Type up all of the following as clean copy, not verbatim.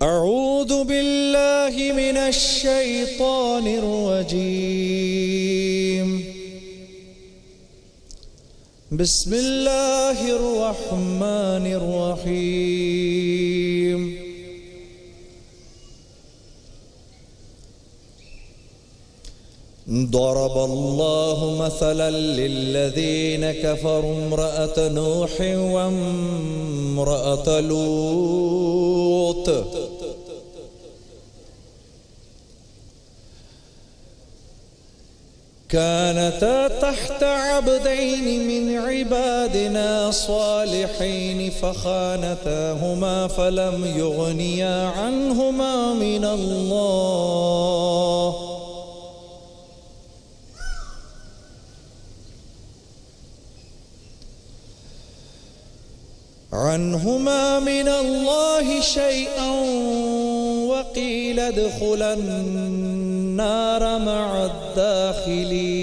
أعوذ بالله من الشيطان الرجيم بسم الله الرحمن الرحيم ضرب الله مثلا للذين كفروا امرأة نوح وامرأة لوط كانتا تحت عبدين من عبادنا صالحين فخانتاهما فلم يغنيا عنهما من الله شيئا وقيل ادخلا النار مع الداخلين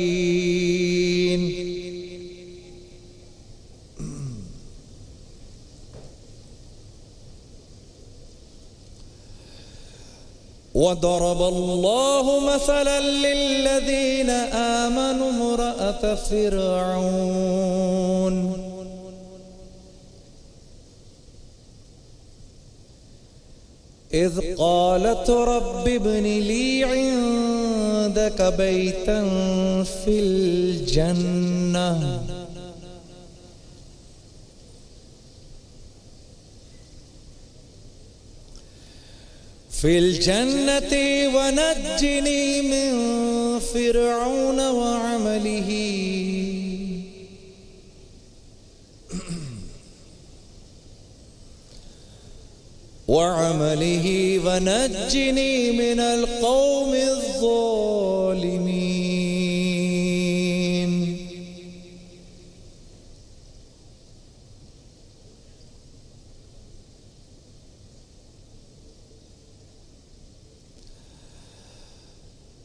وضرب الله مثلا للذين آمنوا امرأة فرعون إذ قالت رب ابن لي عندك بيتا في الجنة ونجني من فرعون وعمله ونجني من القوم الظالمين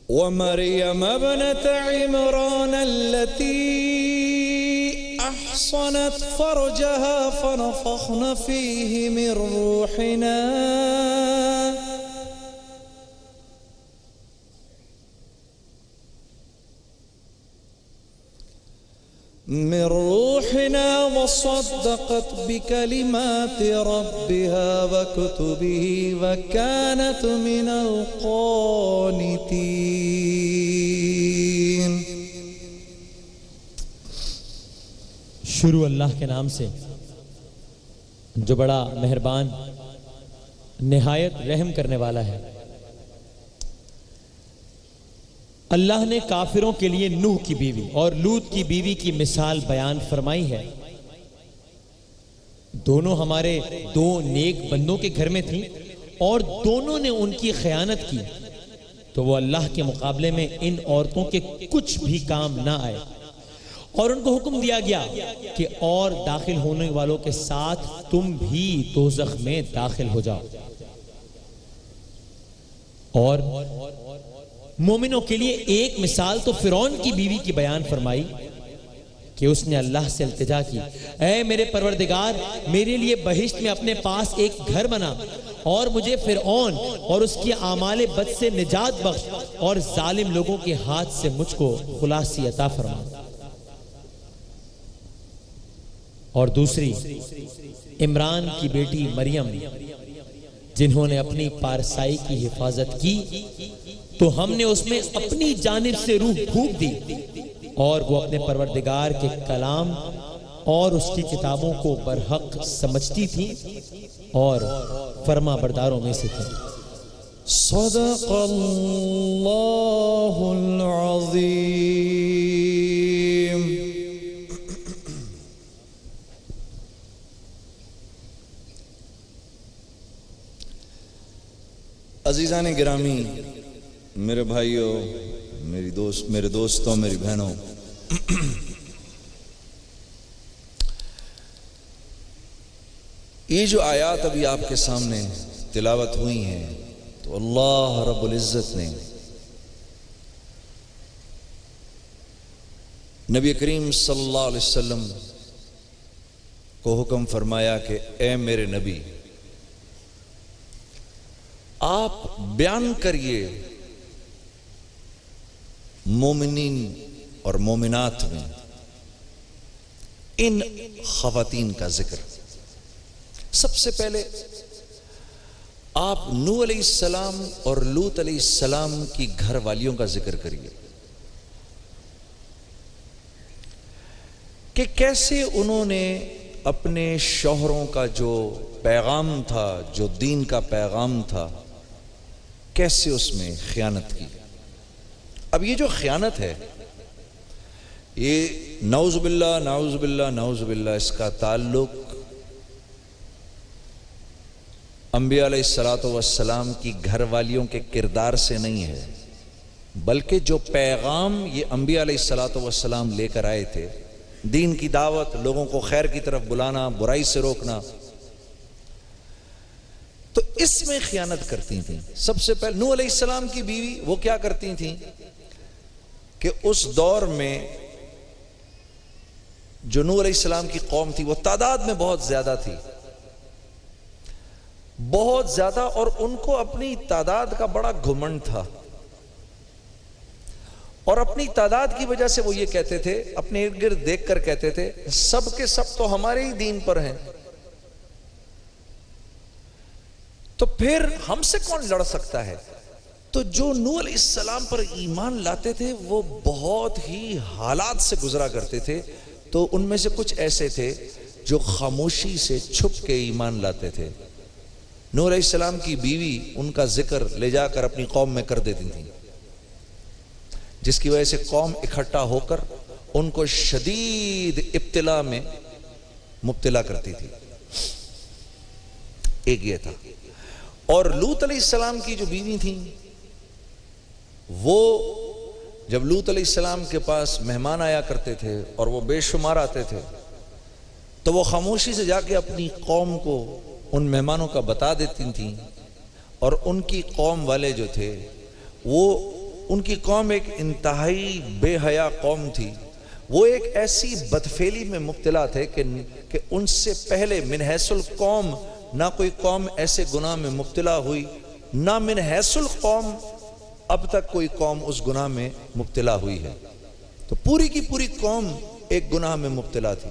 ومريم ابنة عمران التي أحصنت فرجها فنفخنا فيه من روحنا وصدقت بكلمات ربها وكتبه وكانت من القانتين. شروع اللہ کے نام سے جو بڑا مہربان نہایت رحم کرنے والا ہے. اللہ نے کافروں کے لیے نوح کی بیوی اور لوط کی بیوی کی مثال بیان فرمائی ہے. دونوں ہمارے دو نیک بندوں کے گھر میں تھیں اور دونوں نے ان کی خیانت کی تو وہ اللہ کے مقابلے میں ان عورتوں کے کچھ بھی کام نہ آئے اور ان کو حکم دیا گیا کہ اور داخل ہونے والوں کے ساتھ تم بھی دوزخ میں داخل ہو جاؤ. اور مومنوں کے لیے ایک مثال تو فرعون کی بیوی کی بیان فرمائی کہ اس نے اللہ سے التجا کی، اے میرے پروردگار میرے لیے بہشت میں اپنے پاس ایک گھر بنا اور مجھے فرعون اور اس کی اعمال بد سے نجات بخش اور ظالم لوگوں کے ہاتھ سے مجھ کو خلاصی عطا فرما. اور دوسری عمران کی بیٹی مریم جنہوں نے اپنی پارسائی کی حفاظت کی تو ہم نے اس میں اپنی جانب سے روح پھونک دی اور وہ اپنے پروردگار کے کلام اور اس کی کتابوں کو برحق سمجھتی تھی اور فرما برداروں میں سے تھی. صدق اللہ العظیم. عزیزان گرامی، میرے بھائیوں، میرے دوستوں، میری بہنوں، یہ جو آیات ابھی آپ کے سامنے تلاوت ہوئی ہیں تو اللہ رب العزت نے نبی کریم صلی اللہ علیہ وسلم کو حکم فرمایا کہ اے میرے نبی، آپ بیان کریے مومنین اور مومنات میں ان خواتین کا ذکر. سب سے پہلے آپ نوح علیہ السلام اور لوط علیہ السلام کی گھر والیوں کا ذکر کریے کہ کیسے انہوں نے اپنے شوہروں کا جو پیغام تھا، جو دین کا پیغام تھا، کیسے اس میں خیانت کی. اب یہ جو خیانت ہے، یہ نعوذ باللہ نعوذ باللہ نعوذ باللہ، اس کا تعلق انبیاء علیہ الصلوۃ والسلام کی گھر والیوں کے کردار سے نہیں ہے، بلکہ جو پیغام یہ انبیاء علیہ الصلوۃ والسلام لے کر آئے تھے، دین کی دعوت، لوگوں کو خیر کی طرف بلانا، برائی سے روکنا، تو اس میں خیانت کرتی تھیں. سب سے پہلے نوح علیہ السلام کی بیوی وہ کیا کرتی تھیں کہ اس دور میں جو نوح علیہ السلام کی قوم تھی وہ تعداد میں بہت زیادہ تھی، بہت زیادہ، اور ان کو اپنی تعداد کا بڑا گھمنڈ تھا، اور اپنی تعداد کی وجہ سے وہ یہ کہتے تھے، اپنے ارد گرد دیکھ کر کہتے تھے سب کے سب تو ہمارے ہی دین پر ہیں، تو پھر ہم سے کون لڑ سکتا ہے. تو جو نوح علیہ السلام پر ایمان لاتے تھے وہ بہت ہی حالات سے گزرا کرتے تھے. تو ان میں سے کچھ ایسے تھے جو خاموشی سے چھپ کے ایمان لاتے تھے. نوح علیہ السلام کی بیوی ان کا ذکر لے جا کر اپنی قوم میں کر دیتی تھی، جس کی وجہ سے قوم اکٹھا ہو کر ان کو شدید ابتلا میں مبتلا کرتی تھی. ایک یہ تھا. اور لوط علیہ السلام کی جو بیوی تھیں، وہ جب لوط علیہ السلام کے پاس مہمان آیا کرتے تھے اور وہ بے شمار آتے تھے، تو وہ خاموشی سے جا کے اپنی قوم کو ان مہمانوں کا بتا دیتی تھیں. اور ان کی قوم والے جو تھے، وہ ان کی قوم ایک انتہائی بے حیا قوم تھی. وہ ایک ایسی بدفعلی میں مبتلا تھے کہ ان سے پہلے من حیث القوم نہ کوئی قوم ایسے گناہ میں مبتلا ہوئی، نہ من حیث القوم اب تک کوئی قوم اس گناہ میں مبتلا ہوئی ہے. تو پوری کی پوری قوم ایک گناہ میں مبتلا تھی.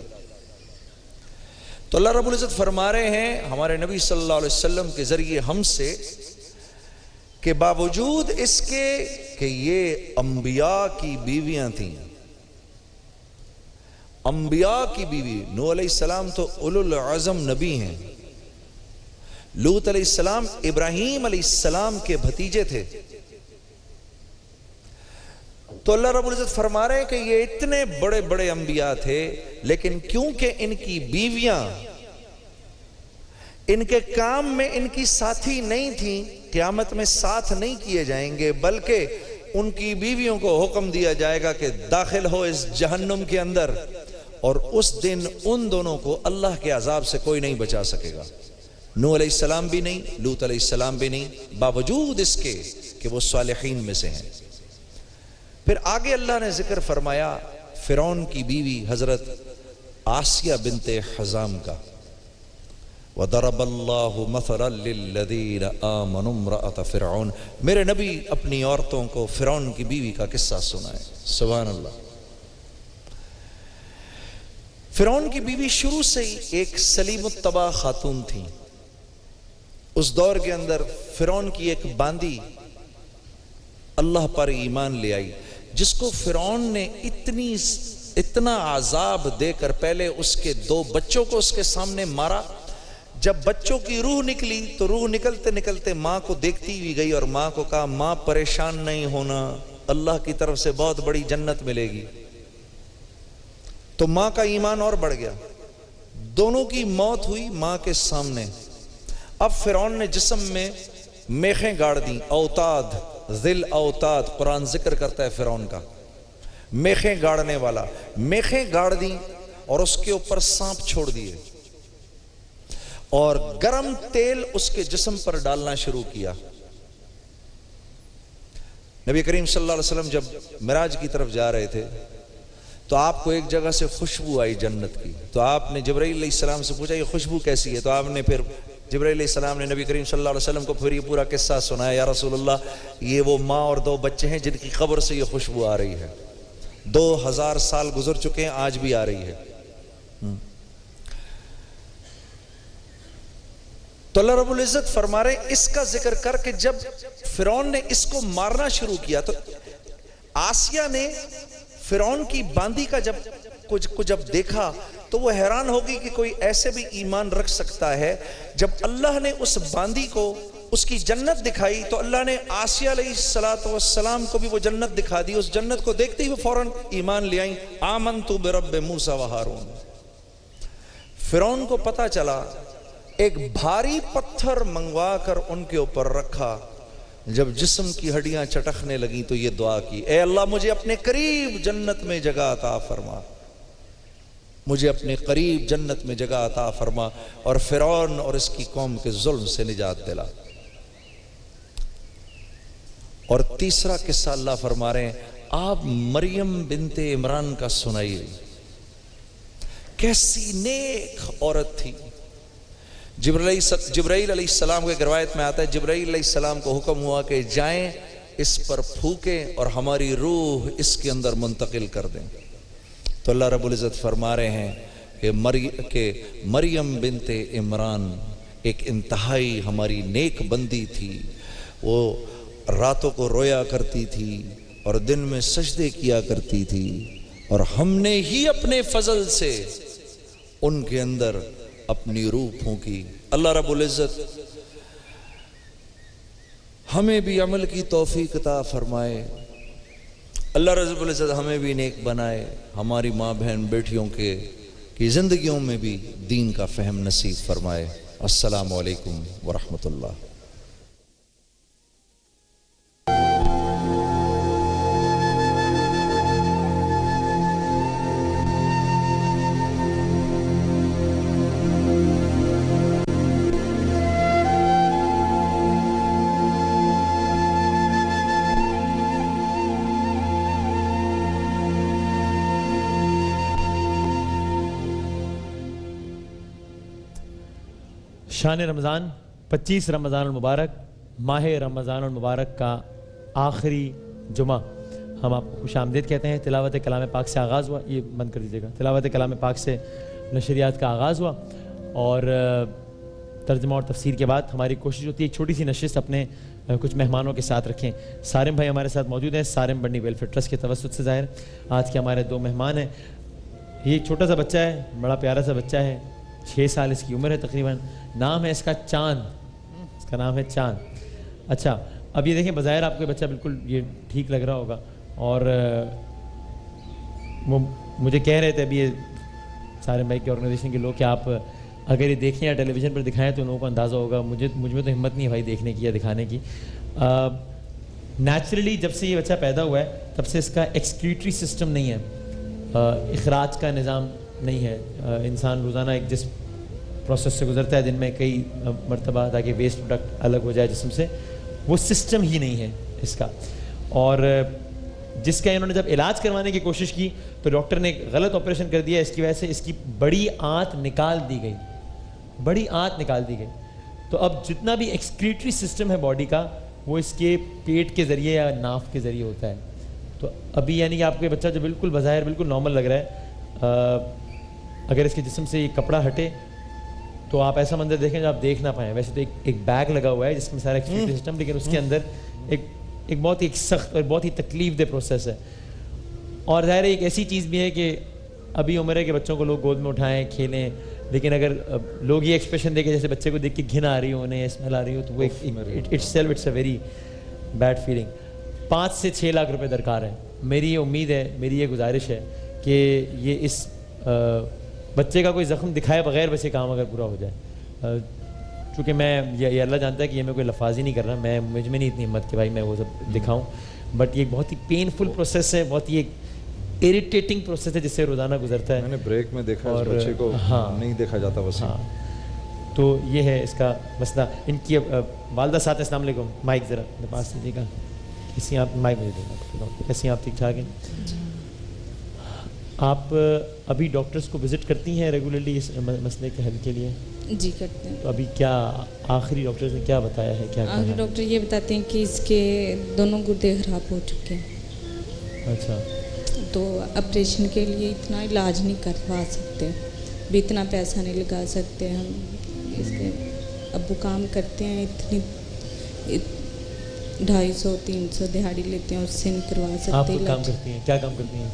تو اللہ رب العزت فرما رہے ہیں ہمارے نبی صلی اللہ علیہ وسلم کے ذریعے ہم سے کہ باوجود اس کے کہ یہ انبیاء کی بیویاں تھیں، انبیاء کی بیوی، نوح علیہ السلام تو اولو العزم نبی ہیں، لوط علیہ السلام ابراہیم علیہ السلام کے بھتیجے تھے. تو اللہ رب العزت فرما رہے ہیں کہ یہ اتنے بڑے بڑے انبیاء تھے، لیکن کیونکہ ان کی بیویاں ان کے کام میں ان کی ساتھی نہیں تھیں، قیامت میں ساتھ نہیں کیے جائیں گے، بلکہ ان کی بیویوں کو حکم دیا جائے گا کہ داخل ہو اس جہنم کے اندر، اور اس دن ان دونوں کو اللہ کے عذاب سے کوئی نہیں بچا سکے گا. نوح علیہ السلام بھی نہیں، لوط علیہ السلام بھی نہیں، باوجود اس کے کہ وہ صالحین میں سے ہیں. پھر آگے اللہ نے ذکر فرمایا فرعون کی بیوی حضرت آسیہ بنت حزام کا. وَضَرَبَ اللَّهُ مَثَلًا لِلَّذِينَ آمَنُوا امْرَأَتَ فِرْعَوْنَ. میرے نبی اپنی عورتوں کو فرعون کی بیوی کا قصہ سنائے. سبحان اللہ. فرعون کی بیوی شروع سے ہی ایک سلیم الطبع خاتون تھی. اس دور کے اندر فرعون کی ایک باندی اللہ پر ایمان لے آئی، جس کو فرعون نے اتنا عذاب دے کر پہلے اس کے 2 بچوں کو اس کے سامنے مارا. جب بچوں کی روح نکلی تو روح نکلتے نکلتے ماں کو دیکھتی ہوئی گئی اور ماں کو کہا ماں پریشان نہیں ہونا، اللہ کی طرف سے بہت بڑی جنت ملے گی. تو ماں کا ایمان اور بڑھ گیا. دونوں کی موت ہوئی ماں کے سامنے. اب فرعون نے جسم میں میخیں گاڑ دیں، اوتاد، ذل اوتاد قرآن ذکر کرتا ہے فرعون کا، میخیں گاڑنے والا. میخیں گاڑ دیں اور اس کے اوپر سانپ چھوڑ دیے اور گرم تیل اس کے جسم پر ڈالنا شروع کیا. نبی کریم صلی اللہ علیہ وسلم جب معراج کی طرف جا رہے تھے تو آپ کو ایک جگہ سے خوشبو آئی جنت کی. تو آپ نے جبرائیل علیہ السلام سے پوچھا یہ خوشبو کیسی ہے؟ تو آپ نے پھر جبرائیل علیہ السلام نے نبی کریم صلی اللہ علیہ وسلم کو پھر یہ پورا قصہ سنایا، یا رسول اللہ یہ وہ ماں اور 2 بچے ہیں جن کی قبر سے یہ خوشبو آ رہی ہے، 2000 سال گزر چکے ہیں، آج بھی آ رہی ہے۔ تو اللہ رب العزت فرما رہے ہیں اس کا ذکر کر کے جب فرعون نے اس کو مارنا شروع کیا تو آسیہ نے فرعون کی باندی کا جب دیکھا تو وہ حیران ہوگی کہ کوئی ایسے بھی ایمان رکھ سکتا ہے۔ جب اللہ نے اس باندی کو اس کی جنت دکھائی تو اللہ نے آسیہ علیہ السلام کو بھی وہ جنت دکھا دی۔ اس جنت کو دیکھتے ہی وہ فوراً ایمان لے آئیں، آمنت برب موسیٰ و ہارون۔ فرعون کو پتا چلا، ایک بھاری پتھر منگوا کر ان کے اوپر رکھا، جب جسم کی ہڈیاں چٹکنے لگیں تو یہ دعا کی، اے اللہ مجھے اپنے قریب جنت میں جگہ عطا فرما، مجھے اپنے قریب جنت میں جگہ عطا فرما، اور فرعون اور اس کی قوم کے ظلم سے نجات دلا۔ اور تیسرا قصہ اللہ فرما رہے ہیں، آپ مریم بنت عمران کا سنائیے، کیسی نیک عورت تھی۔ جبرائیل علیہ السلام کو ایک روایت میں آتا ہے، جبرائیل علیہ السلام کو حکم ہوا کہ جائیں اس پر پھونکیں اور ہماری روح اس کے اندر منتقل کر دیں۔ تو اللہ رب العزت فرما رہے ہیں کہ مریم بنت عمران ایک انتہائی ہماری نیک بندی تھی، وہ راتوں کو رویا کرتی تھی اور دن میں سجدے کیا کرتی تھی، اور ہم نے ہی اپنے فضل سے ان کے اندر اپنی روح پھونکی۔ اللہ رب العزت ہمیں بھی عمل کی توفیق عطا فرمائے، اللہ رب العزت ہمیں بھی نیک بنائے، ہماری ماں بہن بیٹیوں کی زندگیوں میں بھی دین کا فہم نصیب فرمائے۔ السلام علیکم ورحمۃ اللہ۔ شان رمضان 25 رمضان المبارک، ماہ رمضان المبارک کا آخری جمعہ، ہم آپ کو خوش آمدید کہتے ہیں۔ تلاوت کلام پاک سے آغاز ہوا، یہ بند کر دیجیے گا، تلاوت کلام پاک سے نشریات کا آغاز ہوا، اور ترجمہ اور تفسیر کے بعد ہماری کوشش ہوتی ہے ایک چھوٹی سی نشست اپنے کچھ مہمانوں کے ساتھ رکھیں۔ سارم بھائی ہمارے ساتھ موجود ہیں، سارم بنی ویلفیئر ٹرسٹ کے توسط سے ظاہر آج کے ہمارے 2 مہمان ہیں۔ یہ چھوٹا سا بچہ ہے، بڑا پیارا سا بچہ ہے، 6 سال اس کی عمر ہے تقریباً، نام ہے اس کا چاند، اس کا نام ہے چاند۔ اچھا اب یہ دیکھیں، بظاہر آپ کو بچہ بالکل یہ ٹھیک لگ رہا ہوگا، اور وہ مجھے کہہ رہے تھے ابھی یہ سارے بھائی کے آرگنائزیشن کے لوگ کہ آپ اگر یہ دیکھیں یا ٹیلی ویژن پر دکھائیں تو لوگوں کو اندازہ ہوگا، مجھ میں تو ہمت نہیں ہے بھائی دیکھنے کی یا دکھانے کی۔ نیچرلی جب سے یہ بچہ پیدا ہوا ہے تب سے اس کا ایکسکریٹری سسٹم نہیں ہے، اخراج کا نظام نہیں ہے۔ انسان روزانہ ایک جس پروسیس سے گزرتا ہے دن میں کئی مرتبہ تاکہ ویسٹ پروڈکٹ الگ ہو جائے جسم سے، وہ سسٹم ہی نہیں ہے اس کا۔ اور جس کا انہوں نے جب علاج کروانے کی کوشش کی تو ڈاکٹر نے ایک غلط آپریشن کر دیا، اس کی وجہ سے اس کی بڑی آنت نکال دی گئی، بڑی آنت نکال دی گئی۔ تو اب جتنا بھی ایکسکریٹری سسٹم ہے باڈی کا وہ اس کے پیٹ کے ذریعے یا ناف کے ذریعے ہوتا ہے۔ تو ابھی یعنی کہ آپ کے بچہ جو بالکل بظاہر بالکل نارمل لگ رہا ہے، اگر اس کے جسم سے یہ کپڑا ہٹے تو آپ ایسا منظر دیکھیں جو آپ دیکھ نہ پائیں۔ ویسے تو ایک بیگ لگا ہوا ہے جس میں سارا ایکسکریٹری سسٹم، لیکن اس کے اندر ایک بہت ہی سخت اور بہت ہی تکلیف دہ پروسیس ہے۔ اور ظاہر ہے ایک ایسی چیز بھی ہے کہ ابھی عمر ہے کہ بچوں کو لوگ گود میں اٹھائیں کھیلیں، لیکن اگر لوگ یہ ایکسپریشن دیکھیں جیسے بچے کو دیکھ کے گھن آ رہی ہو انہیں، اسمیل آ رہی ہو، تو وہ it's a very bad feeling. 5 سے 6 لاکھ روپے درکار ہے۔ میری یہ امید ہے، میری یہ گزارش ہے کہ یہ اس بچے کا کوئی زخم دکھائے بغیر بس یہ کام اگر پورا ہو جائے، چونکہ میں یہ اللہ جانتا ہے کہ یہ میں کوئی لفاظ ہی نہیں کر رہا، مجھ میں نہیں اتنی ہمت کہ بھائی میں وہ سب دکھاؤں، بٹ یہ بہت ہی پینفل پروسیس ہے، بہت ہی ایک اریٹیٹنگ پروسیس ہے جس سے روزانہ گزرتا ہے۔ میں نے بریک میں دیکھا اس بچے کو نہیں دیکھا جاتا وسیع۔ تو یہ ہے اس کا مسئلہ۔ ان کی والدہ ساتھ ہیں، السلام علیکم، مائک ذرا پاس دیجیے گا، کسی آپ مائک مجھے دینا، کیسی آپ ٹھیک ٹھاک ہیں؟ آپ ابھی ڈاکٹرز کو وزٹ کرتی ہیں ریگولرلی اس مسئلے کے حل کے لیے؟ جی کرتے ہیں. تو ابھی کیا آخری ڈاکٹرز نے کیا بتایا ہے؟ کیا آخری ڈاکٹر یہ بتاتے ہیں کہ اس کے دونوں گردے خراب ہو چکے ہیں. اچھا. تو آپریشن کے لیے اتنا علاج نہیں کروا سکتے, بھی اتنا پیسہ نہیں لگا سکتے ہم. اس کے ابو کام کرتے ہیں, اتنی 250-300 دہاڑی لیتے ہیں, اس سے نہیں کروا سکتے. آپ کام کرتی ہیں؟ کیا کام کرتی ہیں؟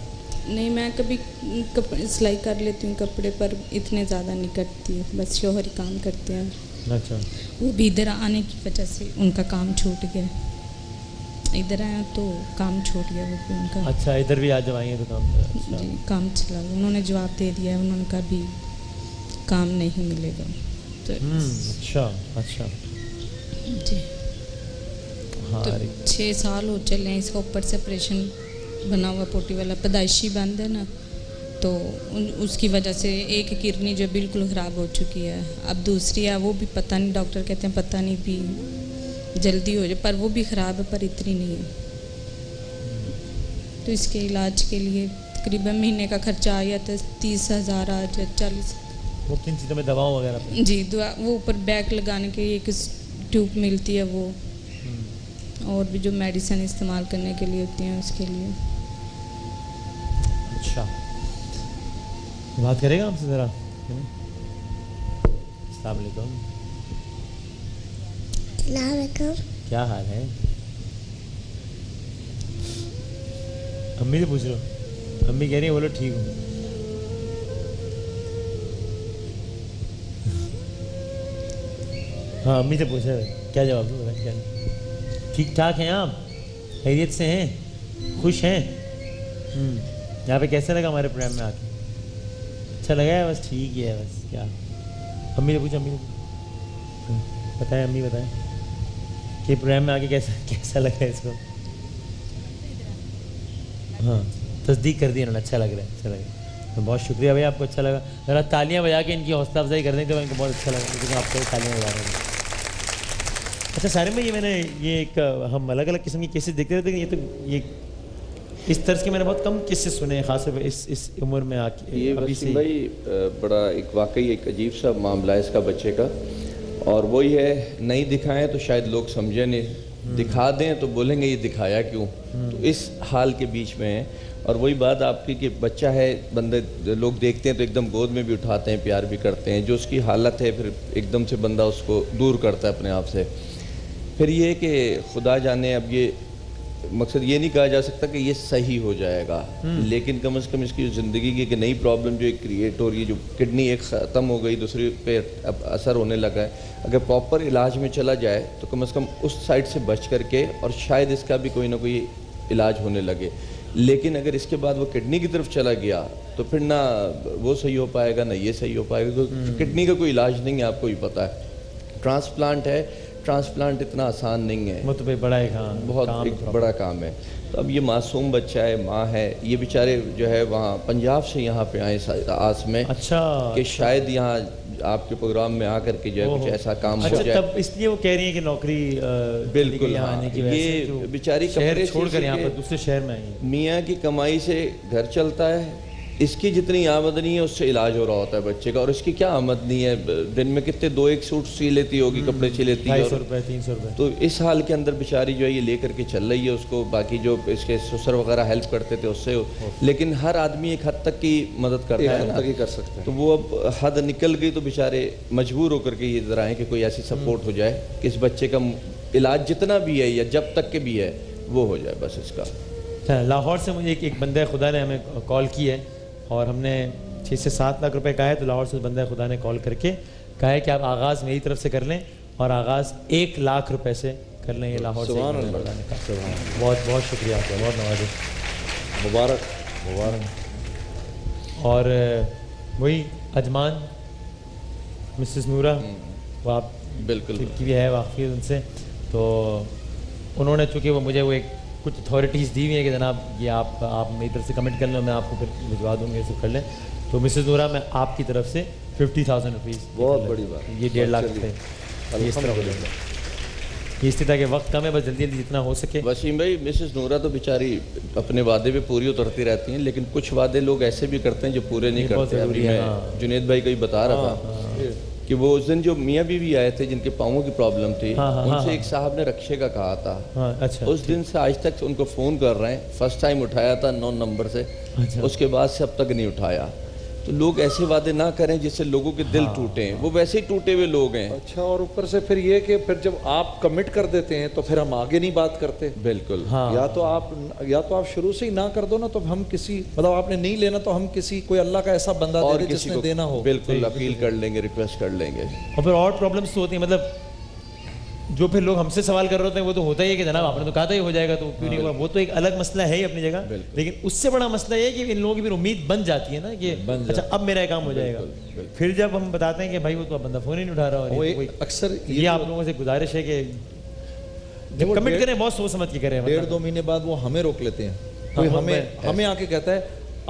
نہیں, میں کبھی سلائی کر لیتی ہوں کپڑے پر, اتنے زیادہ نہیں کرتی, بس شوہر ہی کام کرتے ہیں. اچھا. وہ بھی ادھر آنے کی وجہ سے ان کا کام چھوٹ گیا, ادھر آیا تو کام چھوٹ گیا وہ بھی ان کا. اچھا, ادھر بھی آج جب آئی ہیں تو کام. اچھا جی, کام چلا گیا. انہوں نے جواب دے دیا ہے, انہوں نے کہا بھی کام نہیں ملے گا. تو اچھا اچھا جی, ہاں. تو 6 سال ہو چلے ہیں. اس کا اوپر سے آپریشن بنا ہوا پوٹی والا, پیدائشی بند ہے نا, تو اس کی وجہ سے ایک کڈنی جو بالکل خراب ہو چکی ہے, اب دوسری ہے وہ بھی پتہ نہیں, ڈاکٹر کہتے ہیں پتہ نہیں بھی جلدی ہو جائے, پر وہ بھی خراب ہے, پر اتنی نہیں ہے. تو اس کے علاج کے لیے تقریباً مہینے کا خرچہ آیا تھا 30,000 آج 40. وہ کن چیزوں میں دواؤں وغیرہ پہ؟ جی, وہ اوپر بیک لگانے کے ایک ٹیوب ملتی ہے وہ, اور بھی جو میڈیسن استعمال کرنے کے لیے ہوتی ہیں اس کے لیے. اچھا, بات کرے گا آپ سے ذرا؟ السلام علیکم. السلام علیکم. کیا حال ہے؟ امی سے پوچھ لو. امی کہہ رہی ہیں بولو ٹھیک ہوں. ہاں, امی سے پوچھا کیا جواب دوں؟ کیا ٹھیک ٹھاک ہیں آپ؟ خیریت سے ہیں؟ خوش ہیں؟ یہاں پہ کیسا لگا ہمارے پروگرام میں آ کے؟ اچھا لگا ہے؟ بس ٹھیک ہی ہے. بس کیا امی نے پوچھا, امی نے بتائیں, امی بتائیں کہ پروگرام میں آ کے کیسا لگا ہے اس کو؟ ہاں, تصدیق کر دی انہوں نے, اچھا لگ رہا ہے, اچھا لگ رہا ہے. بہت شکریہ بھائی, آپ کو اچھا لگا. ذرا تالیاں بجا کے ان کی حوصلہ افزائی کر دیں تو ان کو بہت اچھا لگا, لیکن آپ کو تالیاں بجا رہے ہیں. اچھا سارے میں میں نے یہ ایک ہم الگ الگ قسم کی کیسز دیکھتے رہتے ہیں, یہ اس طرز کے میں نے بہت کم قصے سنے ہیں, خاص طور پہ اس عمر میں آ کے. یہ وسیم بھائی بڑا ایک واقعی ایک عجیب سا معاملہ ہے اس کا بچے کا, اور وہی ہے نہیں دکھائیں تو شاید لوگ سمجھیں نہیں, دکھا دیں تو بولیں گے یہ دکھایا کیوں. تو اس حال کے بیچ میں ہے. اور وہی بات آپ کی کہ بچہ ہے, بندے لوگ دیکھتے ہیں تو ایک دم گود میں بھی اٹھاتے ہیں, پیار بھی کرتے ہیں. جو اس کی حالت ہے پھر ایک دم سے بندہ اس کو دور کرتا ہے اپنے آپ سے. پھر یہ کہ خدا جانے, اب یہ مقصد یہ نہیں کہا جا سکتا کہ یہ صحیح ہو جائے گا, لیکن کم از کم اس کی جو زندگی کی ایک نئی پرابلم جو ایک کریٹ ہو رہی ہے, جو کڈنی ایک ختم ہو گئی, دوسری پہ اب اثر ہونے لگا ہے, اگر پراپر علاج میں چلا جائے تو کم از کم اس سائڈ سے بچ کر کے, اور شاید اس کا بھی کوئی نہ کوئی علاج ہونے لگے. لیکن اگر اس کے بعد وہ کڈنی کی طرف چلا گیا تو پھر نہ وہ صحیح ہو پائے گا نہ یہ صحیح ہو پائے گا. کڈنی کا کوئی علاج نہیں ہے, آپ کو بھی پتہ ہے. ٹرانسپلانٹ ہے, ٹرانسپلانٹ اتنا آسان نہیں ہے, وہ تو بڑا ہے, بہت ایک بڑا کام ہے. تو اب یہ معصوم بچہ ہے, ماں ہے, یہ بیچارے جو ہے وہاں پنجاب سے یہاں پہ آئے آس میں, اچھا کہ شاید یہاں آپ کے پروگرام میں آ کر کے جو ہے کچھ ایسا کام ہو جائے. تب اس لیے وہ کہہ رہی ہیں کہ نوکری بالکل, آنے کی وجہ سے یہ بیچاری شہر چھوڑ کر یہاں پر دوسرے شہر میں آئی. میاں کی کمائی سے گھر چلتا ہے, اس کی جتنی آمدنی ہے اس سے علاج ہو رہا ہوتا ہے بچے کا, اور اس کی کیا آمدنی ہے, دن میں کتنے 2-1 سوٹ سی لیتی ہوگی, کپڑے سی لیتی ہے, 250 روپے 300 روپے. تو اس حال کے اندر بیچاری جو ہے یہ لے کر کے چل رہی ہے اس کو. باقی جو اس کے سسر وغیرہ ہیلپ کرتے تھے اس سے, لیکن ہر آدمی ایک حد تک کی مدد کرتا ہے, ہی کر سکتے ہیں. تو وہ اب حد نکل گئی, تو بیچارے مجبور ہو کر کے یہ ذرا ہے کہ کوئی ایسی سپورٹ ہو جائے کہ اس بچے کا علاج جتنا بھی ہے یا جب تک کے بھی ہے وہ ہو جائے بس اس کا. لاہور سے مجھے ایک بندہ خدا نے ہمیں کال کی ہے, اور ہم نے 6 سے 7 لاکھ روپے کہا ہے. تو لاہور سے بندہ خدا نے کال کر کے کہا ہے کہ آپ آغاز میری طرف سے کر لیں, اور آغاز 1 لاکھ روپے سے کر لیں. یہ لاہور سے خدا نے کہا. بہت بہت شکریہ آپ کا, بہت نوازے, مبارک مبارک. اور وہی اجمان مسز نورہ, وہ آپ بالکل کی بھی ہے واقفیت ان سے, تو انہوں نے چونکہ وہ مجھے وہ ایک کچھ اتھارٹیز دی ہوئی ہیں کہ جناب یہ آپ میری طرف سے کمنٹ کر لیں, میں آپ کو پھر بھجوا دوں گا, یہ سب کر لیں. تو مسز نورہ میں آپ کی طرف سے 50,000 روپیز, بہت بڑی بات, یہ 1.5 لاکھ تھے, یہ اس طرح ہو جائے گا. یہ اس طرح کے وقت کم ہے, بس جلدی جلدی جتنا ہو سکے. وسیم بھائی, مسز نورہ تو بیچاری اپنے وعدے پہ پوری اترتی رہتی ہیں, لیکن کچھ وعدے لوگ ایسے بھی کرتے ہیں جو پورے نہیں کرتے. ابھی میں جنید بھائی کو ہی بتا رہا تھا کہ وہ اس دن جو میاں بیوی آئے تھے جن کے پاؤں کی پرابلم تھی، ان سے ایک صاحب نے رکشے کا کہا تھا، اس دن سے آج تک ان کو فون کر رہے ہیں، فرسٹ ٹائم اٹھایا تھا 9 نمبر سے، اس کے بعد سے اب تک نہیں اٹھایا۔ تو لوگ ایسے وعدے نہ کریں جس سے لوگوں کے دل ٹوٹیں، وہ ویسے ہی ٹوٹے ہوئے لوگ ہیں۔ اچھا، اور اوپر سے پھر یہ کہ پھر جب آپ کمٹ کر دیتے ہیں تو پھر ہم آگے نہیں بات کرتے۔ بالکل، یا تو آپ شروع سے ہی نہ کر دو نا، تو ہم کسی مطلب آپ نے نہیں لینا تو ہم کسی کوئی اللہ کا ایسا بندہ دے دے جس نے دینا ہو، بالکل اپیل کر لیں گے، ریکویسٹ کر لیں گے۔ اور پھر اور پرابلمس تو ہوتی ہیں، مطلب جو پھر لوگ ہم سے سوال کر رہے ہوتے ہیں وہ تو ہوتا ہی ہے کہ جناب آپ نے تو کہا تھا یہ ہو جائے گا تو کیوں نہیں ہوا، وہ تو ایک الگ مسئلہ ہے ہی اپنی جگہ، لیکن اس سے بڑا مسئلہ یہ ہے کہ ان لوگوں کی پھر امید بن جاتی ہے نا کہ اچھا اب میرا یہ کام ہو جائے گا۔ پھر جب ہم بتاتے ہیں کہ بھائی وہ تو بندہ فون ہی نہیں اٹھا رہا، اور اکثر یہ آپ لوگوں سے گزارش ہے کہ جب کمنٹ کریں بہت سوچ سمجھ کے کریں۔ 1.5-2 مہینے بعد وہ ہمیں روک لیتے ہیں، کوئی ہمیں آ کے کہتا ہے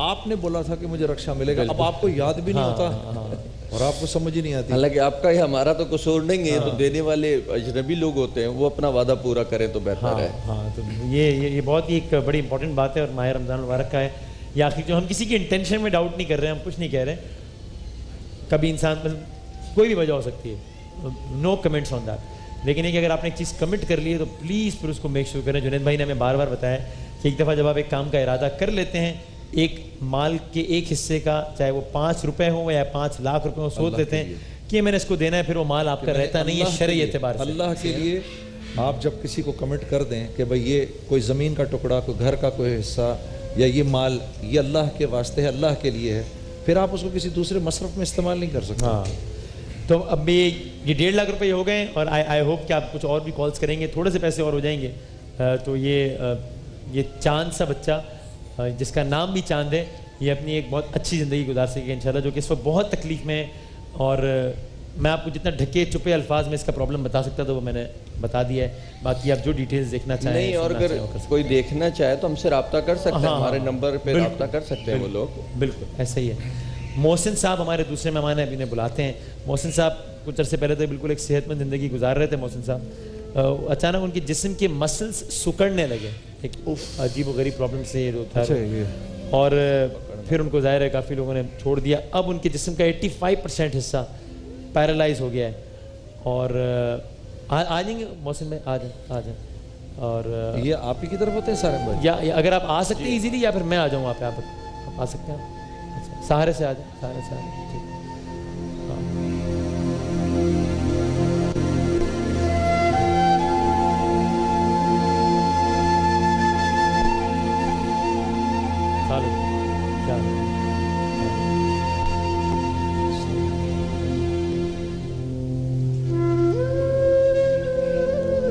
آپ نے بولا تھا کہ مجھے رکشہ ملے گا، اب آپ کو یاد بھی نہیں ہوتا اور آپ کو سمجھ ہی نہیں آتی۔ حالانکہ آپ کا ہمارا تو قصور نہیں ہے، تو دینے والے اجنبی لوگ ہوتے ہیں، وہ اپنا وعدہ پورا کریں تو بہتر ہے۔ ہاں، تو یہ بہت ہی ایک بڑی امپورٹنٹ بات ہے، اور ماہ رمضان المبارک کا ہے یہ آخر جو ہم کسی کی انٹینشن میں ڈاؤٹ نہیں کر رہے ہیں، ہم کچھ نہیں کہہ رہے ہیں، کبھی انسان کوئی بھی وجہ ہو سکتی ہے، نو کمنٹس آن دیٹ، لیکن یہ کہ اگر آپ نے ایک چیز کمٹ کر لی ہے تو پلیز پھر اس کو میک شور کریں۔ جنید بھائی نے ہمیں بار بار بتایا کہ ایک دفعہ جب آپ ایک کام کا ارادہ کر لیتے ہیں، ایک مال کے ایک حصے کا چاہے وہ 5 روپے ہوں یا 5 لاکھ روپے ہوں، سوچ لیتے ہیں کہ میں نے اس کو دینا ہے، پھر وہ مال آپ کا رہتا نہیں ہے شرعی اعتبار سے۔ اللہ کے لیے آپ جب کسی کو کمٹ کر دیں کہ بھئی یہ کوئی زمین کا ٹکڑا، کوئی گھر کا کوئی حصہ یا یہ مال یہ اللہ کے واسطے ہے، اللہ کے لیے ہے، پھر آپ اس کو کسی دوسرے مصرف میں استعمال نہیں کر سکتے۔ ہاں، تو اب بھی یہ 1.5 لاکھ روپے ہو گئے، اور آئی ہوپ کہ آپ کچھ اور بھی کالز کریں گے، تھوڑے سے پیسے اور ہو جائیں گے۔ تو یہ چاند سا بچہ جس کا نام بھی چاند ہے، یہ اپنی ایک بہت اچھی زندگی گزار سکے انشاءاللہ، جو کہ اس وقت بہت تکلیف میں ہے، اور میں آپ کو جتنا ڈھکے چھپے الفاظ میں اس کا پرابلم بتا سکتا تھا وہ میں نے بتا دیا ہے۔ باقی آپ جو ڈیٹیلز دیکھنا چاہیں نہیں، اور اگر کوئی دیکھنا چاہے تو ہم سے رابطہ کر سکتے ہیں، ہمارے نمبر پہ رابطہ کر سکتے ہیں وہ لوگ۔ بالکل ایسا ہی ہے۔ محسن صاحب ہمارے دوسرے مہمان ہیں، ابھی انہیں بلاتے ہیں۔ محسن صاحب کچھ عرصے پہلے تو بالکل ایک صحت مند زندگی گزار رہے تھے محسن صاحب، اچانک ان کے جسم کے مسلس سکڑنے لگے، ایک عجیب و غریب پرابلم سے یہ ہوتا ہے، اور پھر ان کو ظاہر ہے کافی لوگوں نے چھوڑ دیا۔ اب ان کے جسم کا 85% حصہ پیرالائز ہو گیا ہے، اور آ جائیں گے محسن بھائی، آ جائیں۔ اور یہ آپ ہی کی طرف ہوتے ہیں سارے بھائی؟ یا اگر آپ آ سکتے ہیں ایزیلی، یا پھر میں آ جاؤں وہاں پہ، آپ آ سکتے ہیں؟ سہارے سے آ جائیں، سہارے سے آ جائیں، ٹھیک۔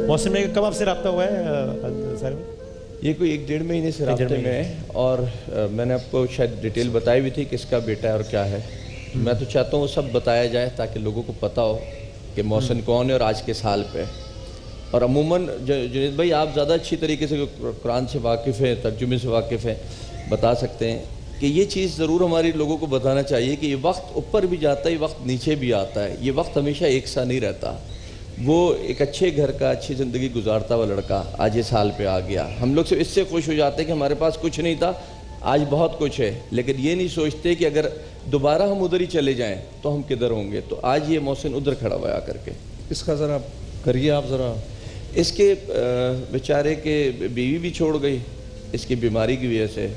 محسن بھائی کب آپ سے رابطہ ہوا ہے سر؟ یہ کوئی 1-1.5 مہینے سے رابطے میں ہے، اور میں نے آپ کو شاید ڈیٹیل بتائی بھی تھی کس کا بیٹا ہے اور کیا ہے۔ میں تو چاہتا ہوں وہ سب بتایا جائے تاکہ لوگوں کو پتہ ہو کہ محسن کون ہے اور آج کے سال پہ۔ اور عموماً جنید بھائی آپ زیادہ اچھی طریقے سے قرآن سے واقف ہیں، ترجمے سے واقف ہیں، بتا سکتے ہیں کہ یہ چیز ضرور ہماری لوگوں کو بتانا چاہیے کہ یہ وقت اوپر بھی جاتا ہے، یہ وقت نیچے بھی آتا ہے، یہ وقت ہمیشہ ایک سا نہیں رہتا۔ وہ ایک اچھے گھر کا اچھی زندگی گزارتا ہوا لڑکا آج اس حال پہ آ گیا۔ ہم لوگ سے اس سے خوش ہو جاتے ہیں کہ ہمارے پاس کچھ نہیں تھا، آج بہت کچھ ہے، لیکن یہ نہیں سوچتے کہ اگر دوبارہ ہم ادھر ہی چلے جائیں تو ہم کدھر ہوں گے۔ تو آج یہ محسن ادھر کھڑا ہوا آ کر کے۔ اس کا ذرا کریے آپ ذرا۔ اس کے بیچارے کے بیوی بھی چھوڑ گئی اس کی بیماری کی وجہ سے،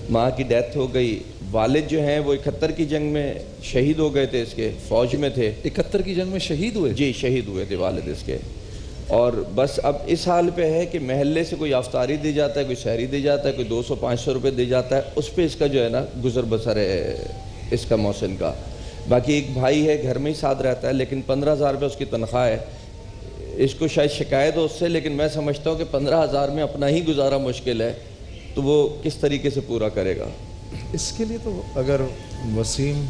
ماں کی ڈیتھ ہو گئی، والد جو ہیں وہ 71 کی جنگ میں شہید ہو گئے تھے، اس کے فوج میں تھے۔ 71 کی جنگ میں شہید ہوئے؟ جی شہید ہوئے تھے والد اس کے، اور بس اب اس حال پہ ہے کہ محلے سے کوئی افطاری دی جاتا ہے، کوئی سحری دی جاتا ہے، کوئی 200-500 روپے دی جاتا ہے، اس پہ اس کا جو ہے نا گزر بسر ہے اس کا محسن کا۔ باقی ایک بھائی ہے گھر میں ہی ساتھ رہتا ہے، لیکن 15,000 روپے اس کی تنخواہ ہے۔ اس کو شاید شکایت ہو اس سے، لیکن میں سمجھتا ہوں کہ 15,000 میں اپنا ہی گزارا مشکل ہے، تو وہ کس طریقے سے پورا کرے گا؟ اس کے لیے تو اگر وسیم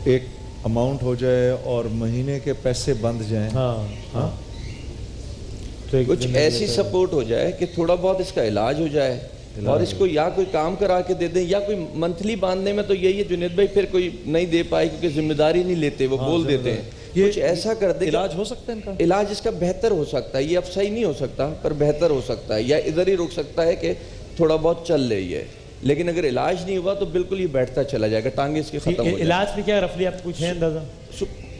ایک اماؤنٹ ہو جائے اور مہینے کے پیسے بند جائیں، ہاں کچھ ایسی سپورٹ ہو جائے کہ تھوڑا بہت اس کا علاج ہو جائے، اور اس کو یا کوئی کام کرا کے دے دیں یا کوئی منتھلی باندھنے میں تو یہی ہے جنید بھائی، پھر کوئی نہیں دے پائے کیونکہ ذمہ داری نہیں لیتے، وہ بول دیتے ہیں۔ کچھ ایسا کر دیں، علاج ہو سکتا ہے ان کا؟ علاج اس کا بہتر ہو سکتا ہے، یہ اب صحیح نہیں ہو سکتا پر بہتر ہو سکتا ہے، یا ادھر ہی رک سکتا ہے کہ تھوڑا بہت چل رہی ہے، لیکن اگر علاج نہیں ہوا تو بالکل یہ بیٹھتا چلا جائے گا، ٹانگیں اس کی ختم ہو جائے۔ علاج بھی کیا رفلی آپ پوچھیں اندازہ؟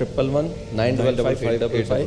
111-955-855,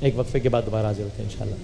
ایک وقفے کے بعد دوبارہ حاضر ہوتے ہیں انشاءاللہ.